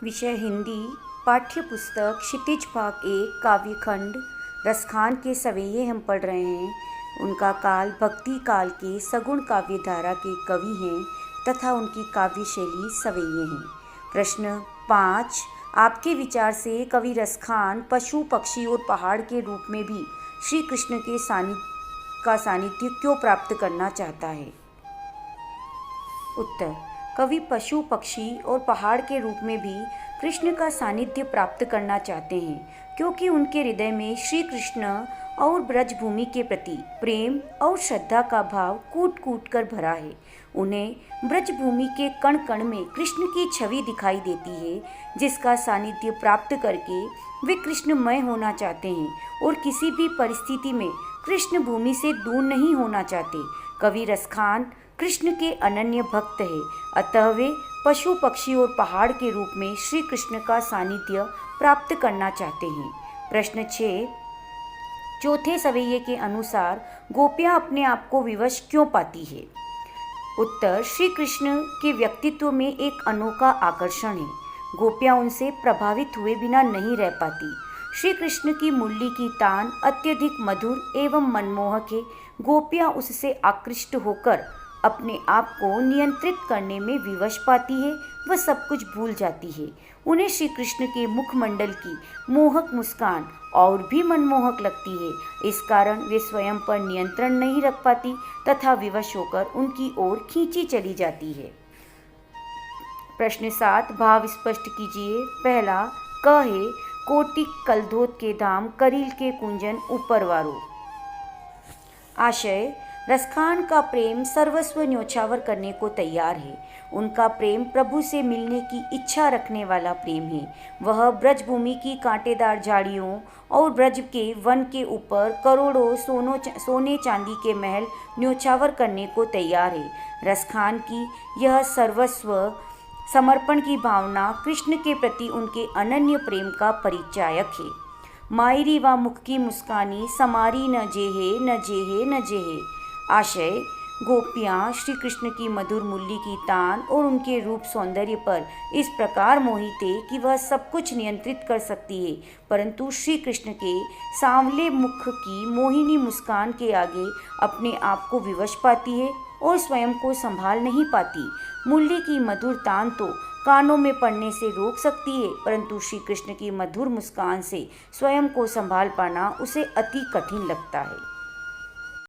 विषय हिंदी। पाठ्य पुस्तक क्षितिज भाग 1 काव्यखंड रसखान के सवैये हम पढ़ रहे हैं। उनका काल भक्ति काल के सगुण काव्य धारा के कवि हैं तथा उनकी काव्य शैली सवैये हैं। प्रश्न 5, आपके विचार से कवि रसखान पशु पक्षी और पहाड़ के रूप में भी श्री कृष्ण के सानिध्य क्यों प्राप्त करना चाहता है? उत्तर, कवि पशु पक्षी और पहाड़ के रूप में भी कृष्ण का सानिध्य प्राप्त करना चाहते हैं क्योंकि उनके हृदय में श्री कृष्ण और ब्रजभूमि के प्रति प्रेम और श्रद्धा का भाव कूट कूट कर भरा है। उन्हें ब्रजभूमि के कण कण में कृष्ण की छवि दिखाई देती है, जिसका सानिध्य प्राप्त करके वे कृष्णमय होना चाहते हैं और किसी भी परिस्थिति में कृष्ण भूमि से दूर नहीं होना चाहते। कवि रसखान कृष्ण के अनन्य भक्त है, अतः वे पशु पक्षी और पहाड़ के रूप में श्री कृष्ण का सानिध्य प्राप्त करना चाहते हैं। प्रश्न 6, चौथे सवैये के अनुसार गोपियाँ अपने आप को विवश क्यों पाती है? उत्तर, श्री कृष्ण के व्यक्तित्व में एक अनोखा आकर्षण है। गोपियाँ उनसे प्रभावित हुए बिना नहीं रह पाती। श्री कृष्ण की मुरली की तान अत्यधिक मधुर एवं मनमोहक है। गोपियाँ उससे आकृष्ट होकर अपने आप को नियंत्रित करने में विवश पाती है। वह सब कुछ भूल जाती है। उन्हें श्री कृष्ण के मुखमंडल की मोहक मुस्कान और भी मनमोहक लगती है। इस कारण वे स्वयं पर नियंत्रण नहीं रख पाती तथा विवश होकर उनकी ओर खींची चली जाती है। प्रश्न 7, भाव स्पष्ट कीजिए। पहला, क है कोटि कलधोत के धाम करील के कुंजन ऊपरवारो। आशय, रसखान का प्रेम सर्वस्व न्योछावर करने को तैयार है। उनका प्रेम प्रभु से मिलने की इच्छा रखने वाला प्रेम है। वह ब्रजभूमि की कांटेदार झाड़ियों और ब्रज के वन के ऊपर करोड़ों सोने चांदी के महल न्योछावर करने को तैयार है। रसखान की यह सर्वस्व समर्पण की भावना कृष्ण के प्रति उनके अनन्य प्रेम का परिचायक है। मायरी व मुख की मुस्कानी समारी न जेहे न जेहे न जेहे। आशय, गोपियाँ श्री कृष्ण की मधुर मुरली की तान और उनके रूप सौंदर्य पर इस प्रकार मोहित है कि वह सब कुछ नियंत्रित कर सकती है, परंतु श्री कृष्ण के सांवले मुख की मोहिनी मुस्कान के आगे अपने आप को विवश पाती है और स्वयं को संभाल नहीं पाती। मुरली की मधुर तान तो कानों में पड़ने से रोक सकती है, परंतु श्री कृष्ण की मधुर मुस्कान से स्वयं को संभाल पाना उसे अति कठिन लगता है।